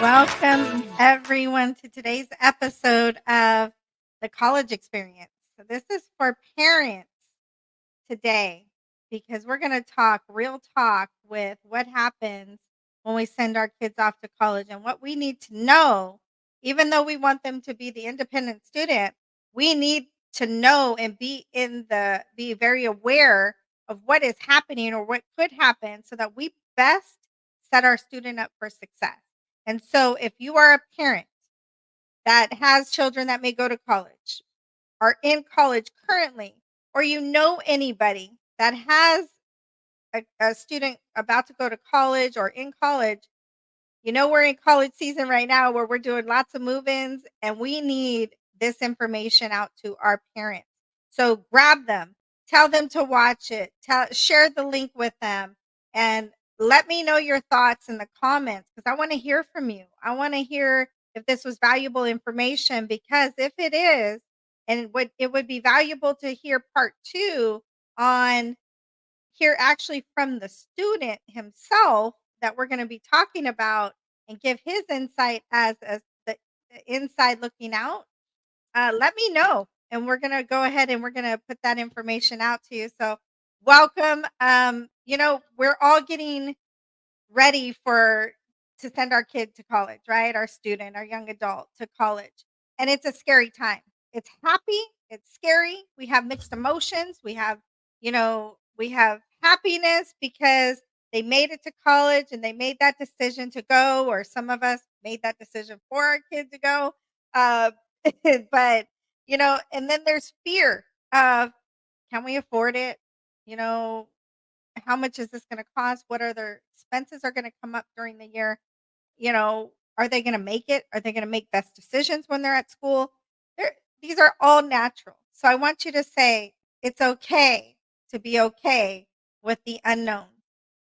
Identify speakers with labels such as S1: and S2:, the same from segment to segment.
S1: Welcome, everyone, to today's episode of the college experience. So, this is for parents today because we're going to talk real talk with what happens when we send our kids off to college and what we need to know. Even though we want them to be the independent student, we need to know and be very aware of what is happening or what could happen so that we best set our student up for success. And so, if you are a parent that has children that may go to college, are in college currently, or you know anybody that has a student about to go to college or in college, we're in college season right now where we're doing lots of move ins and we need this information out to our parents. So grab them, tell them to watch it, share the link with them, and let me know your thoughts in the comments because I want to hear from you. I want to hear if this was valuable information because if it is, and it would be valuable to hear part two on hear actually from the student himself that we're going to be talking about and give his insight as the inside looking out. Let me know, and we're going to go ahead and we're going to put that information out to you. So, welcome. We're all getting ready for to send our kid to college, right? Our student, our young adult to college. And it's a scary time. It's happy, it's scary. We have mixed emotions. We have happiness because they made it to college and they made that decision to go, or some of us made that decision for our kid to go. Uh, but and then there's fear of, can we afford it? You know, how much is this gonna cost? What are their expenses are gonna come up during the year? Are they gonna make it? Are they gonna make best decisions when they're at school? These are all natural. So I want you to say it's okay to be okay with the unknown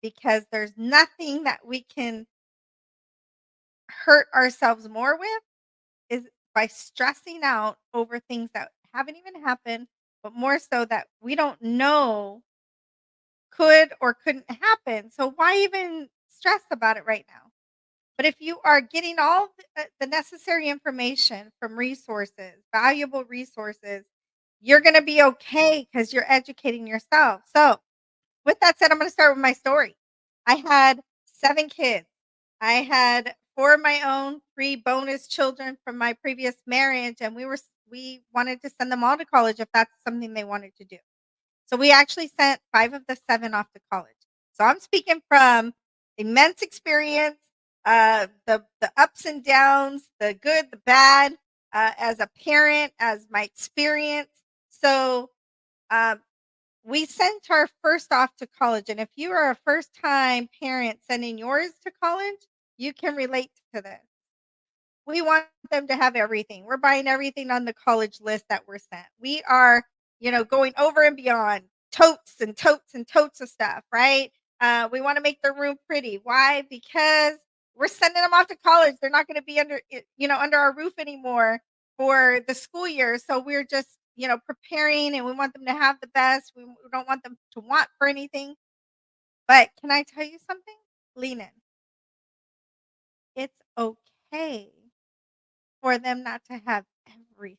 S1: because there's nothing that we can hurt ourselves more with is by stressing out over things that haven't even happened, but more so that we don't know could or couldn't happen. So why even stress about it right now? But if you are getting all the necessary information from resources, valuable resources, you're going to be okay because you're educating yourself. So, with that said, I'm going to start with my story. I had 7 kids. I had 4 of my own, 3 bonus children from my previous marriage, and we wanted to send them all to college if that's something they wanted to do. So we actually sent 5 of the 7 off to college. So I'm speaking from immense experience, the ups and downs, the good, the bad, as a parent, as my experience. So um, we sent our first off to college, and if you are a first time parent sending yours to college, you can relate to this. We want them to have everything. We're buying everything on the college list that we're sent. We are, going over and beyond totes and totes and totes of stuff, right? We want to make the room pretty. Why? Because we're sending them off to college. They're not going to be under our roof anymore for the school year. So we're just, preparing and we want them to have the best. We don't want them to want for anything. But can I tell you something? Lean in. It's okay for them not to have everything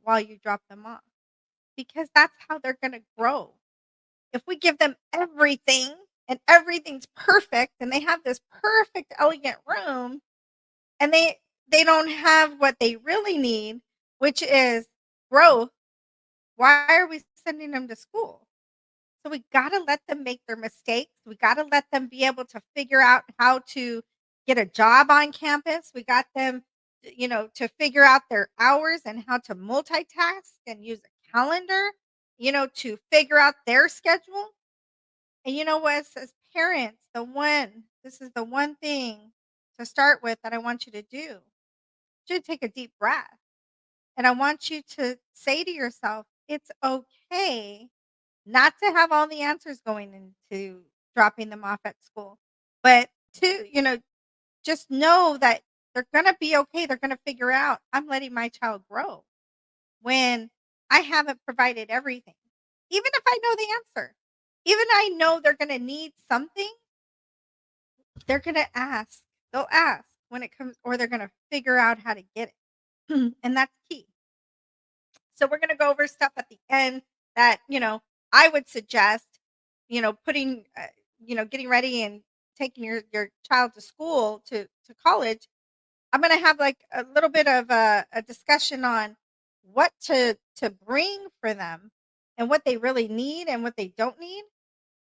S1: while you drop them off because that's how they're going to grow. If we give them everything and everything's perfect and they have this perfect elegant room and they don't have what they really need, which is growth, why are we sending them to school? So we got to let them make their mistakes. We got to let them be able to figure out how to get a job on campus. We got them, to figure out their hours and how to multitask and use a calendar, to figure out their schedule. And you know what? As parents, this is the one thing to start with that I want you to do. You should take a deep breath. And I want you to say to yourself, it's okay not to have all the answers going into dropping them off at school, but to, just know that they're gonna be okay, they're gonna figure out, I'm letting my child grow when I haven't provided everything. Even if I know the answer, even I know they're gonna need something, they're gonna ask. They'll ask when it comes, or they're gonna figure out how to get it, and that's key. So we're gonna go over stuff at the end that, I would suggest, putting, getting ready and taking your child to school to college. I'm gonna have like a little bit of a discussion on what to bring for them and what they really need and what they don't need.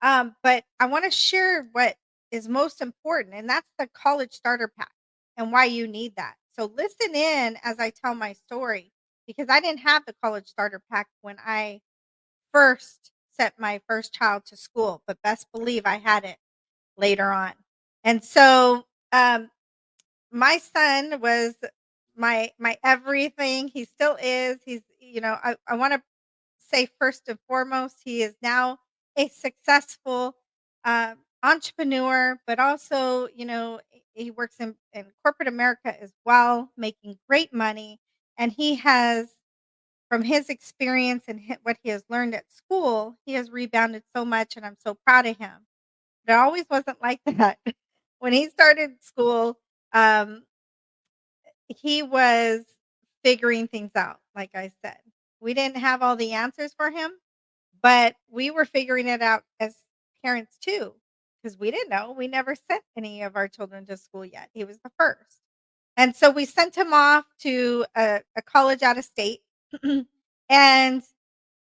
S1: But I want to share what is most important, and that's the college starter pack and why you need that. So listen in as I tell my story because I didn't have the college starter pack when I first sent my first child to school, but best believe I had it later on. And so my son was my everything. He still is. I want to say first and foremost, he is now a successful entrepreneur, but also, he works in corporate America as well, making great money. And he has, from his experience and what he has learned at school, he has rebounded so much, and I'm so proud of him. But it always wasn't like that. When he started school, um, he was figuring things out, like I said. We didn't have all the answers for him, but we were figuring it out as parents too, because we didn't know. We never sent any of our children to school yet. He was the first. And so we sent him off to a college out of state. And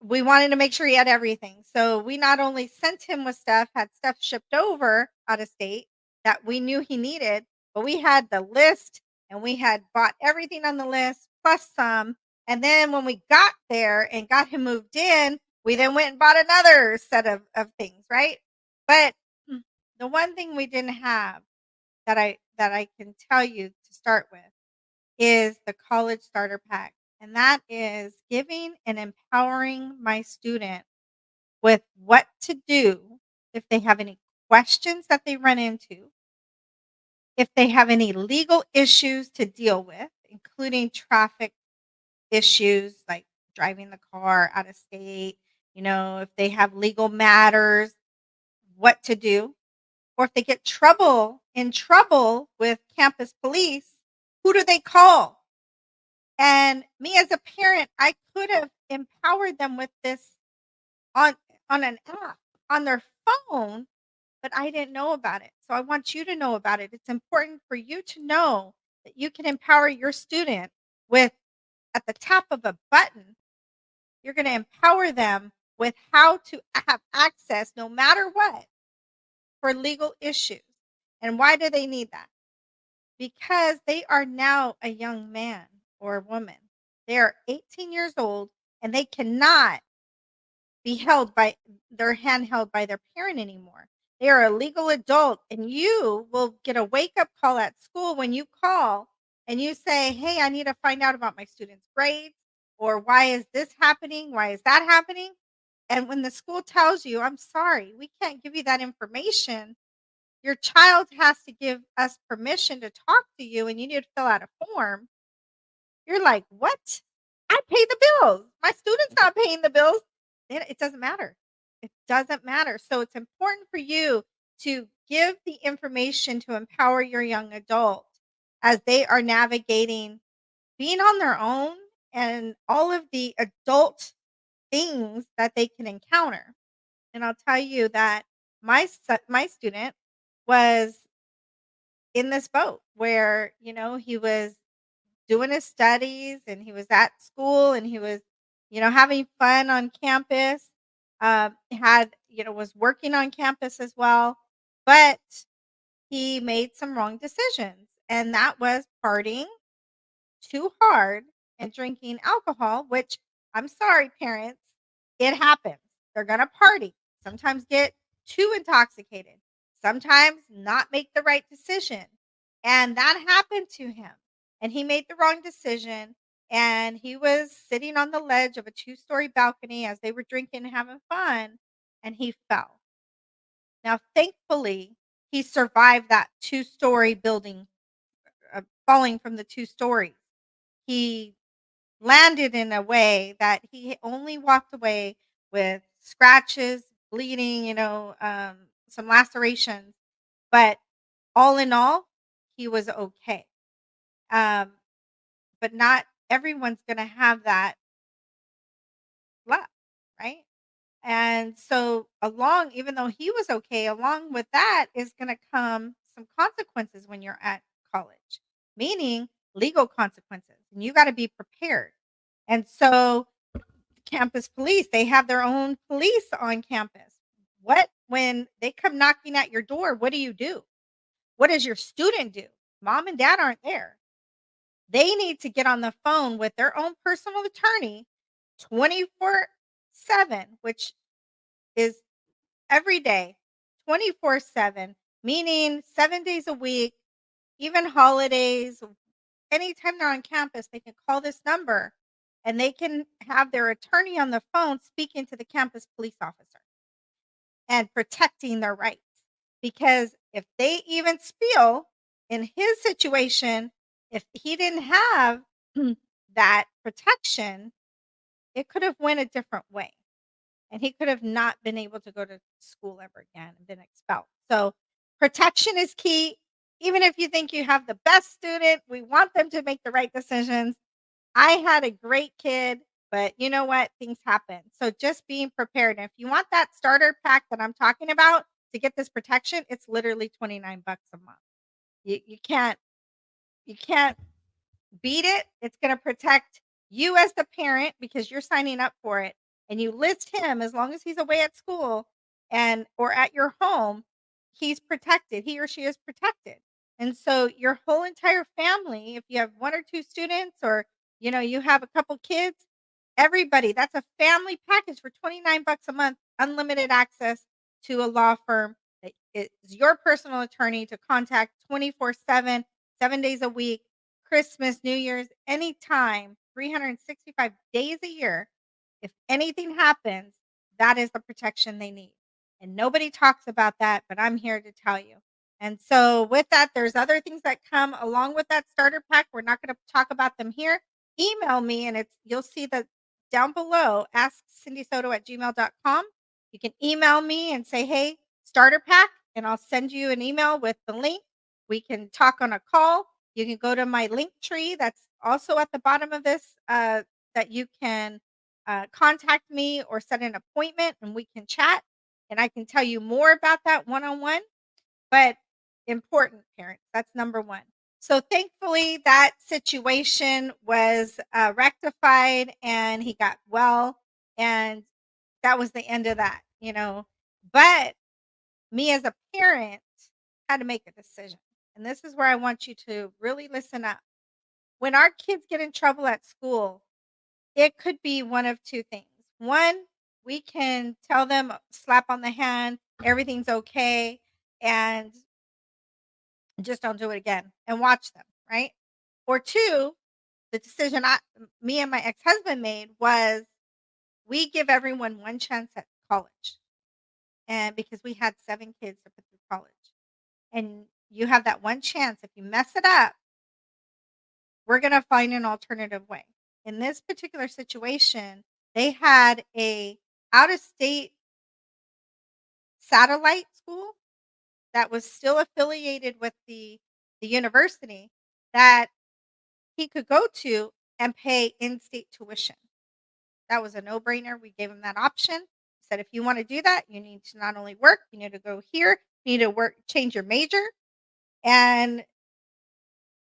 S1: we wanted to make sure he had everything. So we not only sent him with stuff, had stuff shipped over out of state that we knew he needed, but we had the list and we had bought everything on the list plus some. And then when we got there and got him moved in, we then went and bought another set of things, right? But the one thing we didn't have that I can tell you to start with is the college starter pack. And that is giving and empowering my student with what to do if they have any questions that they run into, if they have any legal issues to deal with, including traffic issues like driving the car out of state, if they have legal matters, what to do, or if they get in trouble with campus police, who do they call? And me as a parent, I could have empowered them with this on on an app on their phone, but I didn't know about it. So I want you to know about it. It's important for you to know that you can empower your student with, at the tap of a button, you're going to empower them with how to have access no matter what for legal issues. And why do they need that? Because they are now a young man or a woman. They are 18 years old and they cannot be held by their hand held by their parent anymore. They are a legal adult, and you will get a wake up call at school when you call and you say, "Hey, I need to find out about my student's grades, or why is this happening? Why is that happening?" And when the school tells you, "I'm sorry, we can't give you that information. Your child has to give us permission to talk to you, and you need to fill out a form." You're like, "What? I pay the bills. My student's not paying the bills." Then it doesn't matter. It doesn't matter. So it's important for you to give the information to empower your young adult as they are navigating being on their own and all of the adult things that they can encounter. And I'll tell you that my student was in this boat where, he was doing his studies and he was at school and he was, having fun on campus. Was working on campus as well, but he made some wrong decisions, and that was partying too hard and drinking alcohol, which, I'm sorry, parents, it happens. They're going to party, sometimes get too intoxicated, sometimes not make the right decision. And that happened to him. And he made the wrong decision. And he was sitting on the ledge of a two-story balcony as they were drinking and having fun, and he fell. Now, thankfully, he survived that two-story building, falling from the two stories. He landed in a way that he only walked away with scratches, bleeding, some lacerations. But all in all, he was okay. Um, but not everyone's gonna have that luck, right? And so along even though he was okay, along with that is gonna come some consequences when you're at college, meaning legal consequences, and you gotta be prepared. And so campus police, they have their own police on campus. What when they come knocking at your door, what do you do? What does your student do? Mom and dad aren't there. They need to get on the phone with their own personal attorney 24/7, which is every day, 24/7, meaning 7 days a week, even holidays, anytime they're on campus, they can call this number and they can have their attorney on the phone speaking to the campus police officer and protecting their rights. Because if they even spiel in his situation, if he didn't have that protection, it could have went a different way. And he could have not been able to go to school ever again and been expelled. So protection is key. Even if you think you have the best student, we want them to make the right decisions. I had a great kid, but you know what? Things happen. So just being prepared. And if you want that starter pack that I'm talking about to get this protection, it's literally 29 bucks a month. You can't beat it. It's gonna protect you as the parent because you're signing up for it, and you list him as long as he's away at school and or at your home, he's protected. He or she is protected. And so your whole entire family, if you have 1 or 2 students or, you have a couple kids, everybody, that's a family package for 29 bucks a month, unlimited access to a law firm that is your personal attorney to contact 24/7, 7 days a week, Christmas, New Year's, anytime, 365 days a year. If anything happens, that is the protection they need. And nobody talks about that, but I'm here to tell you. And so with that, there's other things that come along with that starter pack. We're not going to talk about them here. Email me and you'll see that down below, askcindysoto@gmail.com. You can email me and say, hey, starter pack, and I'll send you an email with the link. We can talk on a call. You can go to my link tree that's also at the bottom of this that you can contact me or set an appointment and we can chat and I can tell you more about that one on one. But important, parents, that's number one. So thankfully, that situation was rectified and he got well. And that was the end of that. But me as a parent had to make a decision. And this is where I want you to really listen up. When our kids get in trouble at school, it could be one of two things. One, we can tell them, slap on the hand, everything's okay, and just don't do it again and watch them, right? Or two, the decision me and my ex-husband made was we give everyone one chance at college. And because we had 7 kids to put through college. And you have that one chance. If you mess it up, we're gonna find an alternative way. In this particular situation, they had a out-of-state satellite school that was still affiliated with the university that he could go to and pay in-state tuition. That was a no-brainer. We gave him that option. Said, if you want to do that, you need to not only work, you need to go here, you need to work, change your major, and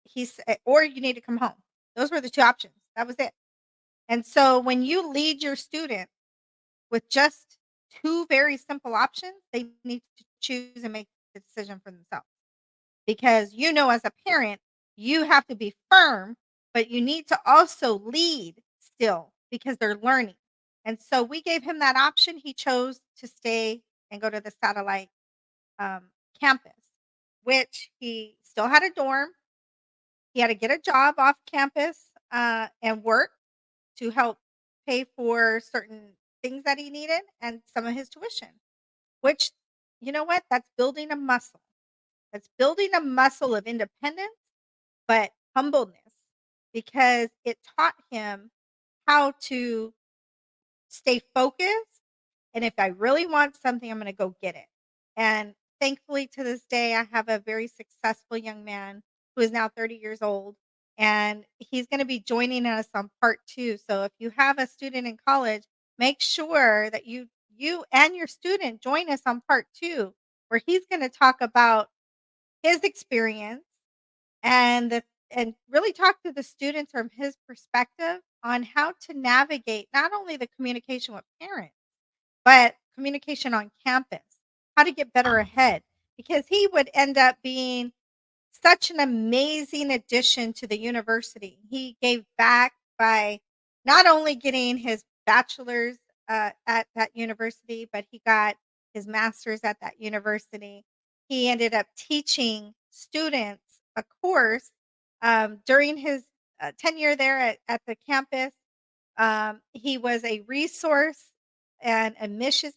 S1: he said, or you need to come home. Those were the 2 options. That was it. And so when you lead your student with just 2 very simple options, they need to choose and make the decision for themselves. Because as a parent, you have to be firm, but you need to also lead still because they're learning. And so we gave him that option. He chose to stay and go to the satellite campus, which he still had a dorm. He had to get a job off campus and work to help pay for certain things that he needed and some of his tuition, which, you know what? That's building a muscle. That's building a muscle of independence, but humbleness because it taught him how to stay focused. And if I really want something, I'm going to go get it. And thankfully, to this day, I have a very successful young man who is now 30 years old, and he's gonna be joining us on part 2. So if you have a student in college, make sure that you and your student join us on part 2, where he's gonna talk about his experience and really talk to the students from his perspective on how to navigate not only the communication with parents, but communication on campus, how to get better ahead, because he would end up being such an amazing addition to the university. He gave back by not only getting his bachelor's, at that university, but he got his master's at that university. He ended up teaching students a course, during his, tenure there at the campus. He was a resource and a missions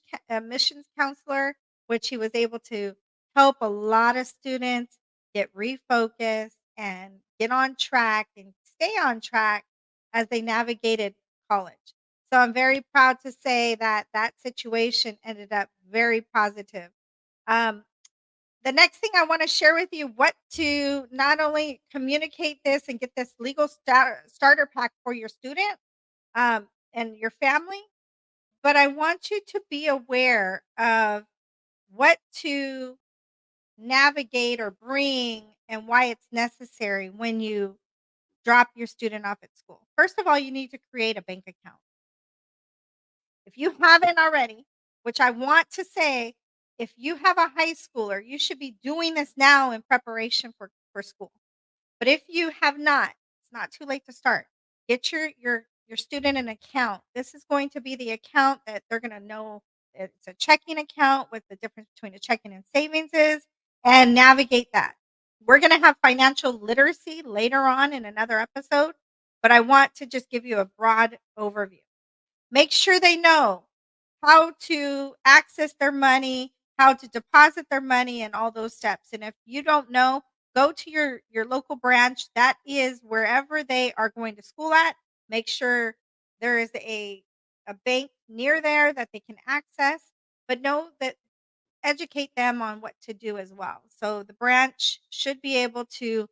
S1: counselor, which he was able to help a lot of students get refocused and get on track and stay on track as they navigated college. So I'm very proud to say that that situation ended up very positive. Um, the next thing I want to share with you, what to not only communicate this and get this legal starter pack for your student, and your family, but I want you to be aware of what to navigate or bring and why it's necessary when you drop your student off at school. First of all, you need to create a bank account. If you haven't already, which I want to say, if you have a high schooler, you should be doing this now in preparation for school. But if you have not, it's not too late to start. Get your student an account. This is going to be the account that they're going to know it's a checking account, what the difference between a checking and savings is, and navigate that. We're going to have financial literacy later on in another episode, but I want to just give you a broad overview. Make sure they know how to access their money, how to deposit their money, and all those steps. And if you don't know, go to your local branch. That is wherever they are going to school at. Make sure there is a bank near there that they can access, but know that educate them on what to do as well. So the branch should be able to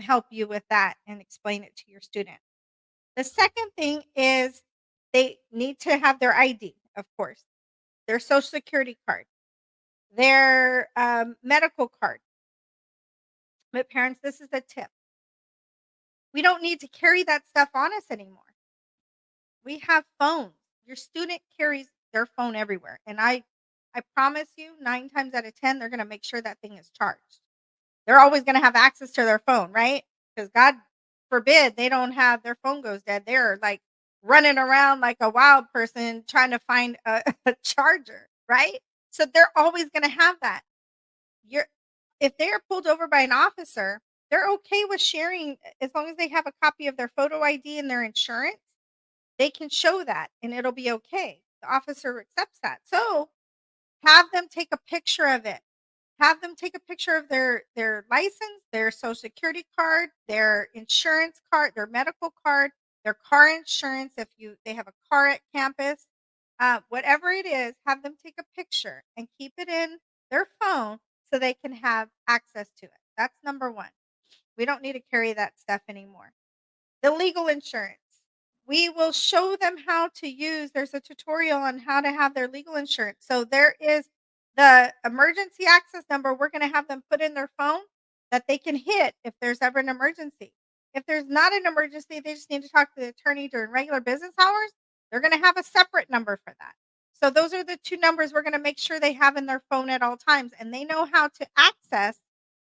S1: help you with that and explain it to your student. The second thing is they need to have their ID, of course, their social security card, their medical card. But parents, this is a tip. We don't need to carry that stuff on us anymore. We have phones. Your student carries their phone everywhere. And I promise you, 9 times out of 10, they're going to make sure that thing is charged. They're always going to have access to their phone, right? Because God forbid they don't have their phone goes dead. They're like running around like a wild person trying to find a charger, right? So they're always going to have that. You're if they are pulled over by an officer, they're okay with sharing as long as they have a copy of their photo ID and their insurance, they can show that and it'll be okay. The officer accepts that. So have them take a picture of it. Have them take a picture of their license, their social security card, their insurance card, their medical card, their car insurance if they have a car at campus. Whatever it is, have them take a picture and keep it in their phone so they can have access to it. That's number 1. We don't need to carry that stuff anymore. The legal insurance. We will show them how to use there's a tutorial on how to have their legal insurance. So there is the emergency access number we're gonna have them put in their phone that they can hit if there's ever an emergency. If there's not an emergency, they just need to talk to the attorney during regular business hours, they're gonna have a separate number for that. So those are the 2 numbers we're gonna make sure they have in their phone at all times, and they know how to access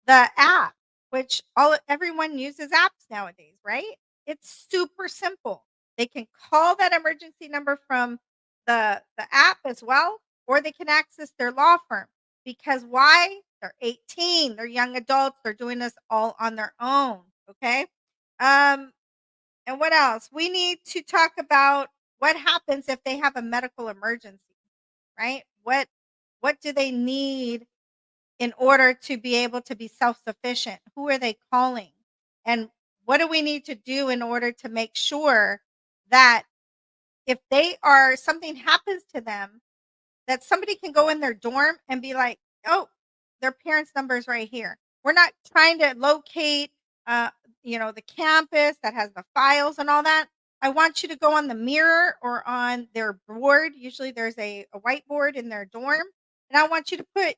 S1: the app, which all everyone uses apps nowadays, right? It's super simple. They can call that emergency number from the app as well, or they can access their law firm. Because why? They're 18, they're young adults, they're doing this all on their own, okay? Um, and what else? We need to talk about what happens if they have a medical emergency, right? What do they need in order to be able to be self-sufficient? Who are they calling? And what do we need to do in order to make sure that if they are something happens to them, that somebody can go in their dorm and be like, "Oh, their parents' number is right here." We're not trying to locate uh, the campus that has the files and all that. I want you to go on the mirror or on their board. Usually there's a whiteboard in their dorm. And I want you to put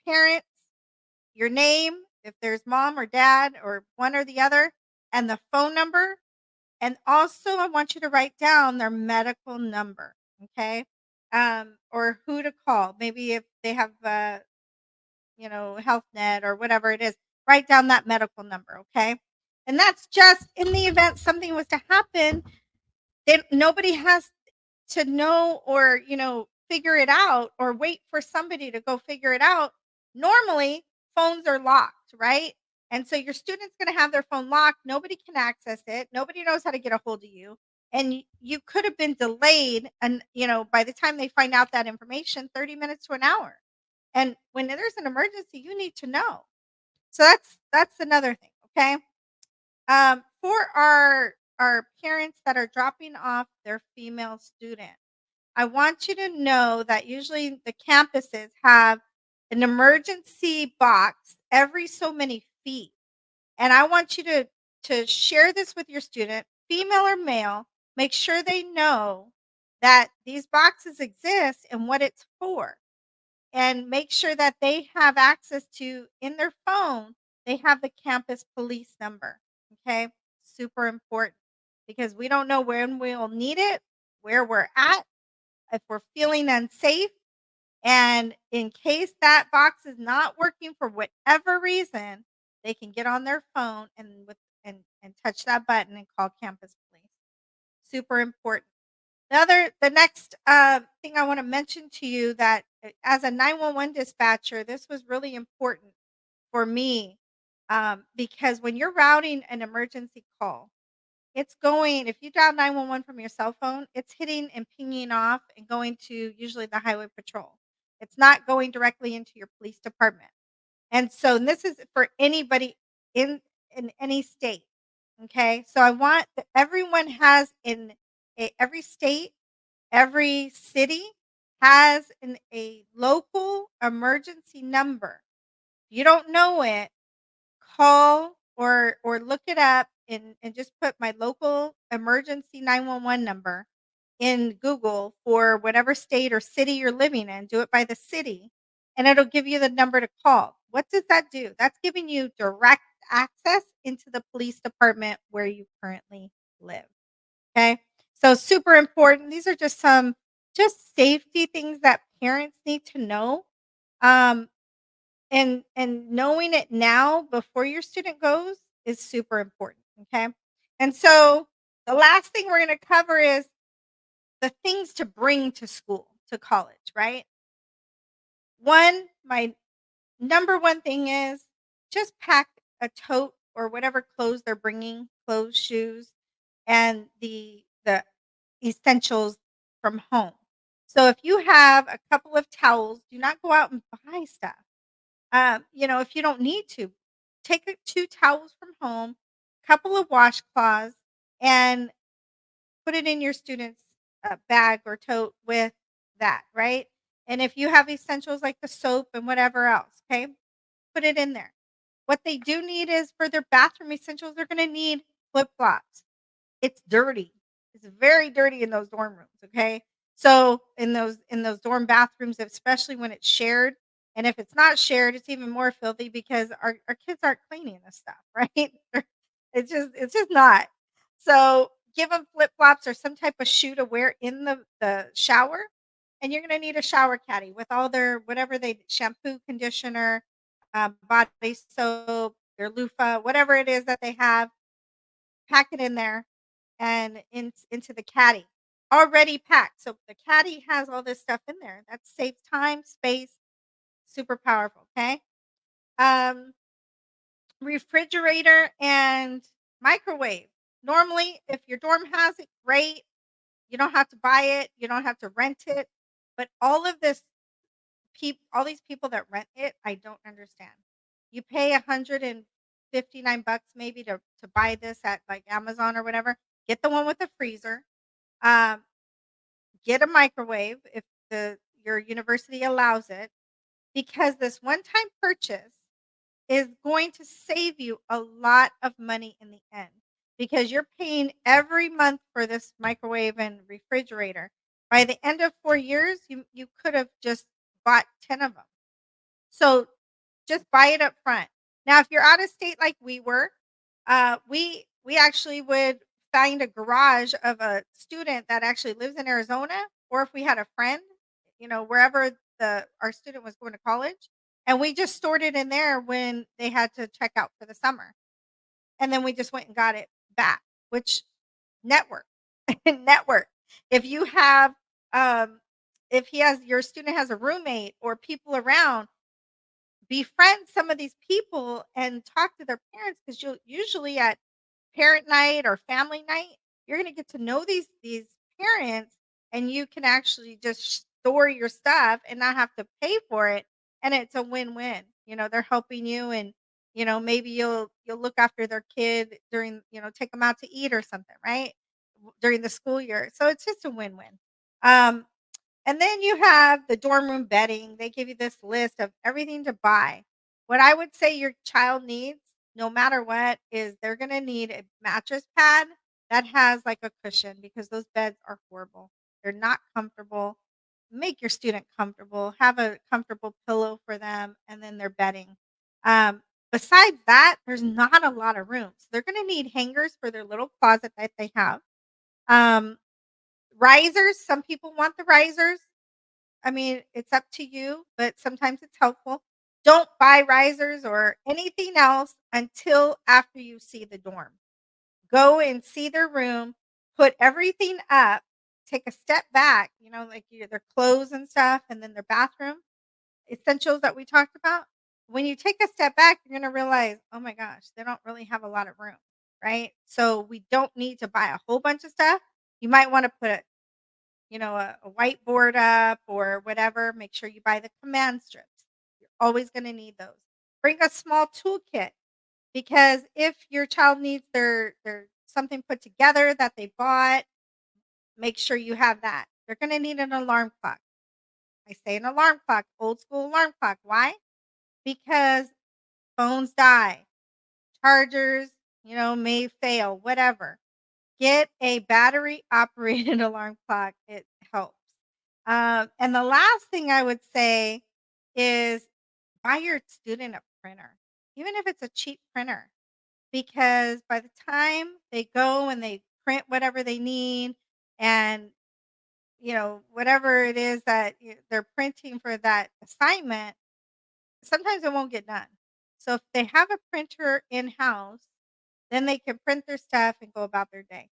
S1: parents, your name, if there's mom or dad or one or the other, and the phone number. And also, I want you to write down their medical number, okay? Or who to call. Maybe if they have, Health Net or whatever it is, write down that medical number, okay? And that's just in the event something was to happen, then nobody has to know or, figure it out or wait for somebody to go figure it out. Normally, phones are locked, right? And so your student's going to have their phone locked. Nobody can access it. Nobody knows how to get a hold of you. And you could have been delayed. And, by the time they find out that information, 30 minutes to an hour. And when there's an emergency, you need to know. So that's another thing, okay? For our parents that are dropping off their female student, I want you to know that usually the campuses have an emergency box every so many feet, and I want you to share this with your student, female or male. Make sure they know that these boxes exist and what it's for, and make sure that they have access to in their phone, they have the campus police number, okay? Super important because we don't know when we'll need it, where we're at, if we're feeling unsafe, and in case that box is not working for whatever reason, they can get on their phone and touch that button and call campus police. Super important. The next, thing I wanna mention to you that, as a 911 dispatcher, this was really important for me, because when you're routing an emergency call, it's going if you dial 911 from your cell phone, it's hitting and pinging off and going to usually the highway patrol. It's not going directly into your police department. And this is for anybody in in any state, okay? So I want that everyone has in every state, every city has a local emergency number. If you don't know it, call or look it up and just put my local emergency 911 number in Google for whatever state or city you're living in. Do it by the city, and it'll give you the number to call. What does that do? That's giving you direct access into the police department where you currently live. Okay. So super important. These are just some just safety things that parents need to know. Um, and knowing it now before your student goes is super important, okay? And so the last thing we're going to cover is the things to bring to school, to college, right? My number one thing is just pack a tote or whatever clothes they're bringing, clothes, shoes, and the essentials from home. So if you have a couple of towels, do not go out and buy stuff. If you don't need to, take 2 towels from home, couple of washcloths, and put it in your student's, bag or tote with that, right? And if you have essentials like the soap and whatever else, okay, put it in there. What they do need is for their bathroom essentials, they're gonna need flip-flops. It's dirty. It's very dirty in those dorm rooms, okay? So, in those dorm bathrooms, especially when it's shared, and if it's not shared, it's even more filthy because our kids aren't cleaning this stuff, right? It's just not. So, give them flip-flops or some type of shoe to wear in the shower, and you're gonna need a shower caddy with all their whatever they shampoo, conditioner, body soap, their loofah, whatever it is that they have, pack it in there and into the caddy. Already packed. So the caddy has all this stuff in there. That saves time, space, super powerful, okay? Um, Refrigerator and microwave. Normally, if your dorm has it, great. You don't have to buy it, you don't have to rent it. But all these people that rent it, I don't understand. You pay 159 bucks maybe to buy this at like Amazon or whatever. Get the one with the freezer. Um, get a microwave if the your university allows it, because this one-time purchase is going to save you a lot of money in the end because you're paying every month for this microwave and refrigerator. By the end of 4 years, you could have just bought 10 of them. So just buy it up front. Now, if you're out of state like we were, we actually would find a garage of a student that actually lives in Arizona, or if we had a friend, wherever the our student was going to college, and we just stored it in there when they had to check out for the summer, and then we just went and got it back. Which network, network. If you have, um, if he has your student has a roommate or people around, befriend some of these people and talk to their parents because you'll usually at parent night or family night, you're gonna get to know these parents, and you can actually just store your stuff and not have to pay for it, and it's a win-win. They're helping you, and maybe you'll look after their kid during, take them out to eat or something, right? During the school year. So it's just a win-win. Um and then you have the dorm room bedding. They give you this list of everything to buy. What I would say your child needs, no matter what, is they're going to need a mattress pad that has like a cushion because those beds are horrible. They're not comfortable. Make your student comfortable. Have a comfortable pillow for them and then their bedding. Besides that, there's not a lot of room. So they're going to need hangers for their little closet that they have. Um, Risers, some people want the risers. I mean, it's up to you, but sometimes it's helpful. Don't buy risers or anything else until after you see the dorm. Go and see their room, put everything up, take a step back, like their clothes and stuff, and then their bathroom essentials that we talked about. When you take a step back, you're going to realize, oh my gosh, they don't really have a lot of room, right? So we don't need to buy a whole bunch of stuff. You might want to put a whiteboard up or whatever. Make sure you buy the command strips. You're always going to need those. Bring a small toolkit because if your child needs their something put together that they bought, make sure you have that. They're going to need an alarm clock. I say an alarm clock, old school alarm clock. Why? Because phones die, chargers, may fail, whatever. Get a battery operated alarm clock. It helps. And the last thing I would say is buy your student a printer, even if it's a cheap printer, because by the time they go and they print whatever they need and whatever it is that they're printing for that assignment, sometimes it won't get done. So if they have a printer in house, then they can print their stuff and go about their day.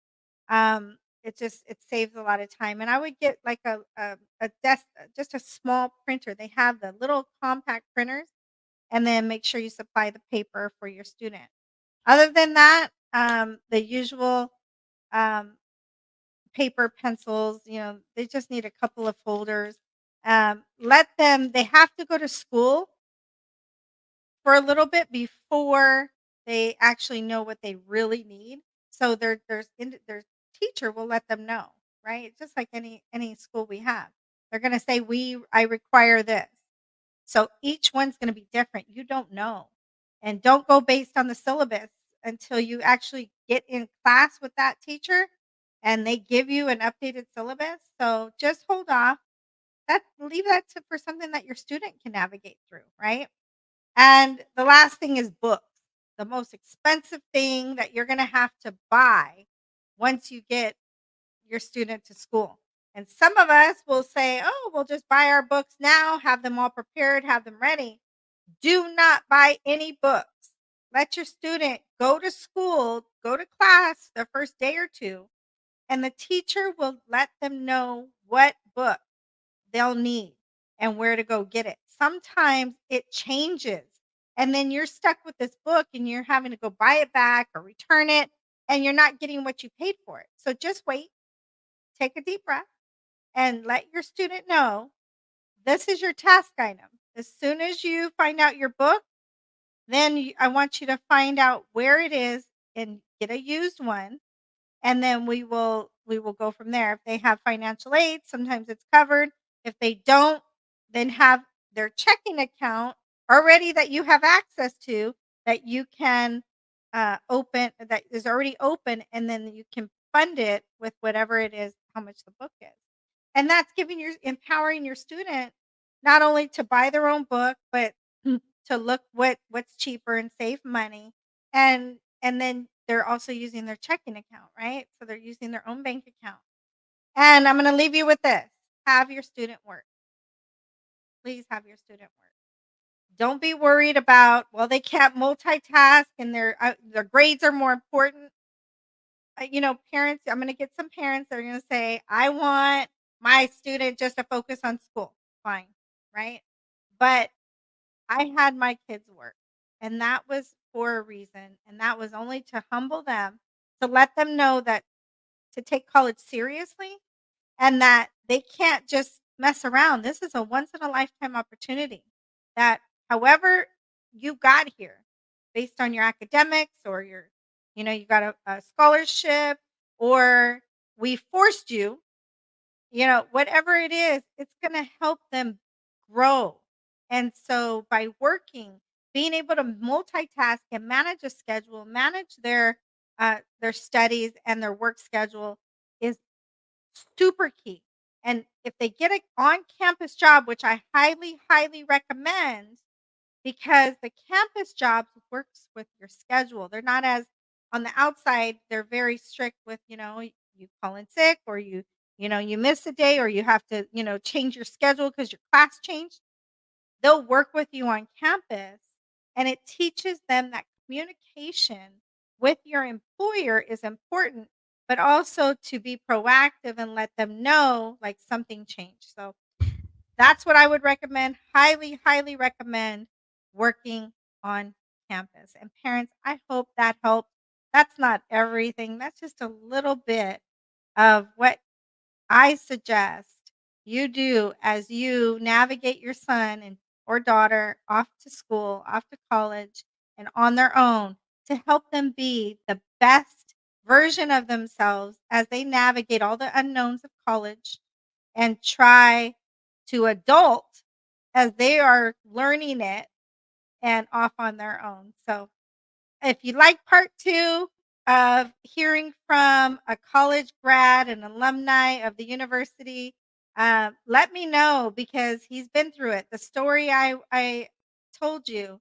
S1: It saves a lot of time, and I would get like a desk, just a small printer. They have the little compact printers, and then make sure you supply the paper for your student. Other than that, the usual um, paper, pencils. They just need a couple of folders. Let them. They have to go to school for a little bit before they actually know what they really need. So their teacher will let them know, right? Just like any school we have. They're gonna say, I require this. So each one's gonna be different. You don't know. And don't go based on the syllabus until you actually get in class with that teacher and they give you an updated syllabus. So just hold off. Leave that for something that your student can navigate through, right? And the last thing is books. The most expensive thing that you're gonna have to buy once you get your student to school. And some of us will say, "Oh, we'll just buy our books now, have them all prepared, have them ready." Do not buy any books. Let your student go to school, go to class the first day or two, and the teacher will let them know what book they'll need and where to go get it. Sometimes it changes, and then you're stuck with this book and you're having to go buy it back or return it, and you're not getting what you paid for it. So just wait, take a deep breath, and let your student know this is your task item. As soon as you find out your book, then I want you to find out where it is and get a used one, and then we will go from there. If they have financial aid, sometimes it's covered. If they don't, then have their checking account already that you have access to that you can open that is already open, and then you can fund it with whatever it is, how much the book is. And that's giving your empowering your student not only to buy their own book, but to look what's cheaper and save money. And then they're also using their checking account, right? So they're using their own bank account. And I'm going to leave you with this. Have your student work. Please have your student work. Don't be worried about, well, they can't multitask and their grades are more important. Parents, I'm going to get some parents that are going to say, I want my student just to focus on school. Fine, right? But I had my kids work, and that was for a reason, and that was only to humble them, to let them know that to take college seriously and that they can't just mess around. This is a once in a lifetime opportunity that however you got here based on your academics or you got a scholarship or we forced you, whatever it is, it's going to help them grow. And so by working, being able to multitask and manage a schedule, manage their studies and their work schedule is super key. And if they get an on-campus job, which I highly, highly recommend, because the campus jobs works with your schedule. They're not as on the outside, they're very strict with, you call in sick or you miss a day or you have to, change your schedule because your class changed. They'll work with you on campus and it teaches them that communication with your employer is important, but also to be proactive and let them know like something changed. So that's what I would recommend. Highly, highly recommend working on campus. And parents, I hope that helped. That's not everything. That's just a little bit of what I suggest you do as you navigate your son and or daughter off to school, off to college, and on their own to help them be the best version of themselves as they navigate all the unknowns of college and try to adult as they are learning it and off on their own. So if you like part 2 of hearing from a college grad and alumni of the university, let me know because he's been through it. The story I told you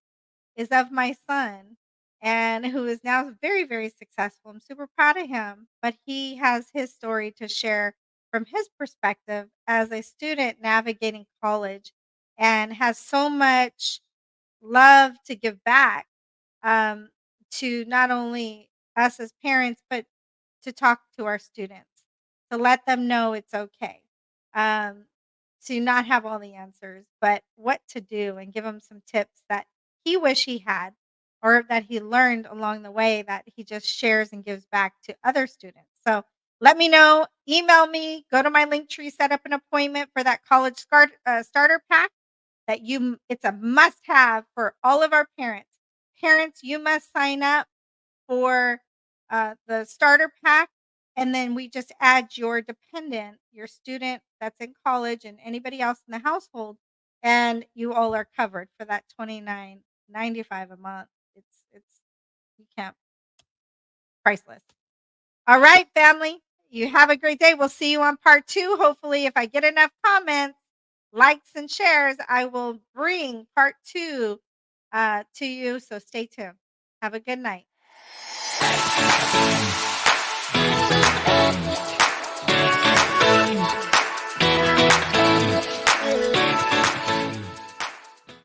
S1: is of my son and who is now very, very successful. I'm super proud of him, but he has his story to share from his perspective as a student navigating college and has so much love to give back um, to not only us as parents, but to talk to our students, to let them know it's okay, um, to not have all the answers, but what to do and give them some tips that he wish he had or that he learned along the way that he just shares and gives back to other students. So let me know, email me, go to my link tree, set up an appointment for that college starter pack that it's a must have for all of our parents. Parents, you must sign up for the starter pack, and then we just add your dependent, your student that's in college, and anybody else in the household, and you all are covered for that 29.95 a month. It's you can't priceless. All right, family. You have a great day. We'll see you on part 2. Hopefully, if I get enough comments, likes, and shares, I will bring part 2 to you. So stay tuned. Have a good night.